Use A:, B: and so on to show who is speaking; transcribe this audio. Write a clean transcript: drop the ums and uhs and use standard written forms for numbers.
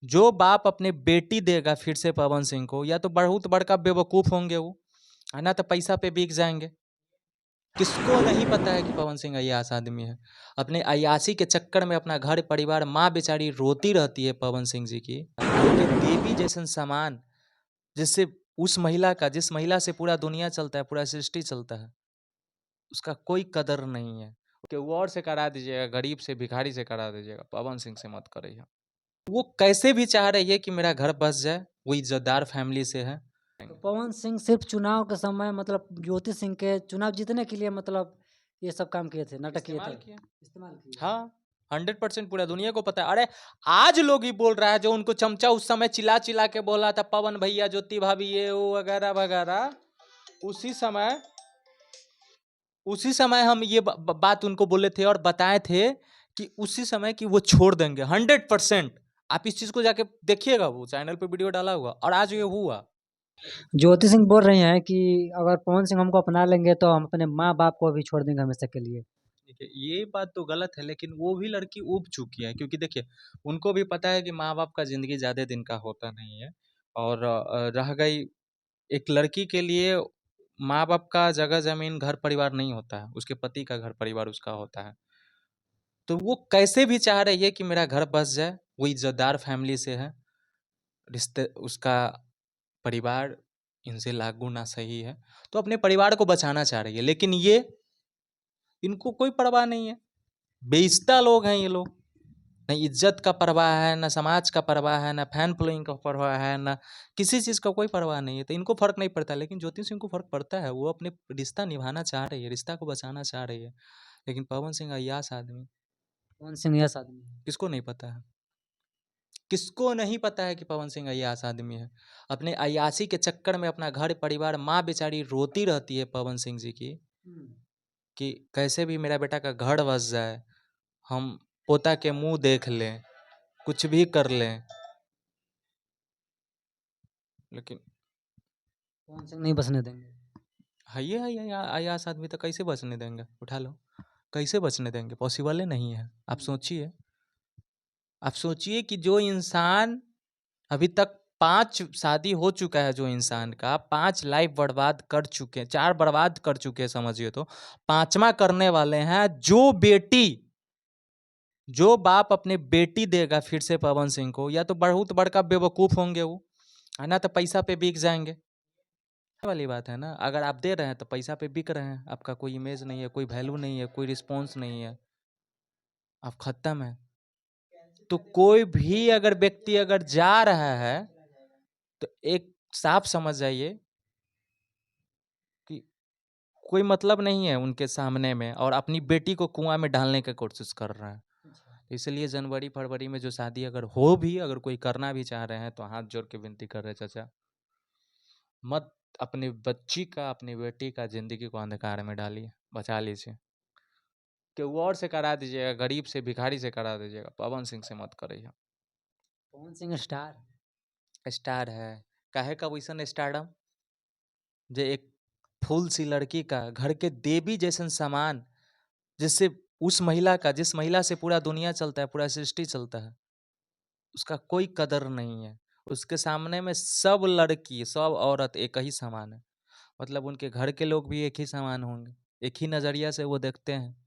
A: जो बाप अपने बेटी देगा फिर से पवन सिंह को, या तो बहुत बड़का बेवकूफ होंगे वो, है ना, तो पैसा पे बिक जाएंगे। किसको नहीं पता है कि पवन सिंह अय्याश आदमी है। अपने अय्याशी के चक्कर में अपना घर परिवार, माँ बेचारी रोती रहती है पवन सिंह जी की, उनके देवी जैसन सामान, जिससे उस महिला का, जिस महिला से पूरा दुनिया चलता है, पूरा सृष्टि चलता है, उसका कोई कदर नहीं है। कि वो और से करा दीजिएगा, गरीब से भिखारी से करा दीजिएगा, पवन सिंह से मत करिए। वो कैसे भी चाह रही है कि मेरा घर बस जाए, वो इज्जतदार फैमिली से है।
B: तो पवन सिंह सिर्फ चुनाव के समय मतलब ज्योति सिंह के चुनाव जीतने के लिए मतलब ये सब काम किए थे, नाटक किए थे, इस्तेमाल किए।
A: हाँ, 100% पूरा दुनिया को पता है। अरे आज लोग ही बोल रहा है, जो उनको चमचा उस समय चिल्ला चिल्ला के बोला था, पवन भैया, ज्योति भाभी, ये वो वगैरह वगैरह, उसी समय हम ये बात उनको बोले थे और बताए थे कि उसी समय कि वो छोड़ देंगे 100%। आप इस चीज को जाके देखिएगा, वो चैनल पे वीडियो डाला हुआ, और आज ये हुआ।
B: ज्योति सिंह बोल रही हैं कि अगर पवन सिंह हमको अपना लेंगे तो हम अपने माँ बाप को भी छोड़ देंगे हमेशा के लिए।
A: देखिए, ये बात तो गलत है, लेकिन वो भी लड़की ऊब चुकी है, क्योंकि देखिए उनको भी पता है कि माँ बाप का जिंदगी ज्यादा दिन का होता नहीं है। और रह गई, एक लड़की के लिए माँ बाप का जगह जमीन घर परिवार नहीं होता है, उसके पति का घर परिवार उसका होता है। तो वो कैसे भी चाह रही है कि मेरा घर बस जाए, वो इज्जतदार फैमिली से है, रिश्ते उसका परिवार इनसे लाख गुना सही है, तो अपने परिवार को बचाना चाह रही है। लेकिन ये, इनको कोई परवाह नहीं है, बेइज्जता लोग हैं ये लोग। न इज्जत का परवाह है, न समाज का परवाह है, न फैन फॉलोइंग का परवाह है, न किसी चीज़ का कोई परवाह नहीं है, तो इनको फर्क नहीं पड़ता। लेकिन ज्योति सिंह को फर्क पड़ता है, वो अपने रिश्ता निभाना चाह रही है, रिश्ता को बचाना चाह रही है। लेकिन पवन सिंह अय्याश आदमी,
B: पवन सिंह यस आदमी है।
A: किसको नहीं पता है? किसको नहीं पता है कि पवन सिंह अय्याश आदमी है? अपने अय्याशी के चक्कर में अपना घर परिवार, माँ बेचारी रोती रहती है पवन सिंह जी की, कि कैसे भी मेरा बेटा का घर बस जाए, हम पोता के मुंह देख लें, कुछ भी कर लें, लेकिन
B: पवन सिंह नहीं बसने देंगे।
A: है ये अय्याश आदमी, तो कैसे बचने देंगे? उठा लो, कैसे बचने देंगे? पॉसिबल ही नहीं है। आप सोचिए, आप सोचिए कि जो इंसान अभी तक 5 शादी हो चुका है, जो इंसान का 5 लाइफ बर्बाद कर चुके हैं, 4 बर्बाद कर चुके हैं समझिए, तो 5वां करने वाले हैं। जो बाप अपने बेटी देगा फिर से पवन सिंह को, या तो बहुत बड़का बेवकूफ होंगे वो, है ना, तो पैसा पे बिक जाएंगे। वाली बात है ना, अगर आप दे रहे हैं तो पैसा पे बिक रहे हैं, आपका कोई इमेज नहीं है, कोई वैल्यू नहीं है, कोई रिस्पॉन्स नहीं है, आप खत्म है। तो कोई भी अगर व्यक्ति अगर जा रहा है, तो एक साफ समझ जाइए कि कोई मतलब नहीं है उनके सामने में, और अपनी बेटी को कुआं में डालने की कोशिश कर रहा है। इसलिए जनवरी फरवरी में जो शादी अगर हो भी, अगर कोई करना भी चाह रहे हैं, तो हाथ जोड़ के विनती कर रहे हैं, चाचा मत अपनी बच्ची का, अपनी बेटी का जिंदगी को अंधकार में डालिए, बचा लीजिए। कि वो और से करा दीजिएगा, गरीब से भिखारी से करा दीजिएगा, पवन सिंह से मत करिए।
B: पवन सिंह
A: स्टार है, काहे का वैसन स्टारडम, जो एक फूल सी लड़की का, घर के देवी जैसन सामान, जिससे उस महिला का, जिस महिला से पूरा दुनिया चलता है, पूरा सृष्टि चलता है, उसका कोई कदर नहीं है। उसके सामने में सब लड़की, सब औरत एक ही समान है। मतलब उनके घर के लोग भी एक ही समान होंगे, एक ही नजरिया से वो देखते हैं।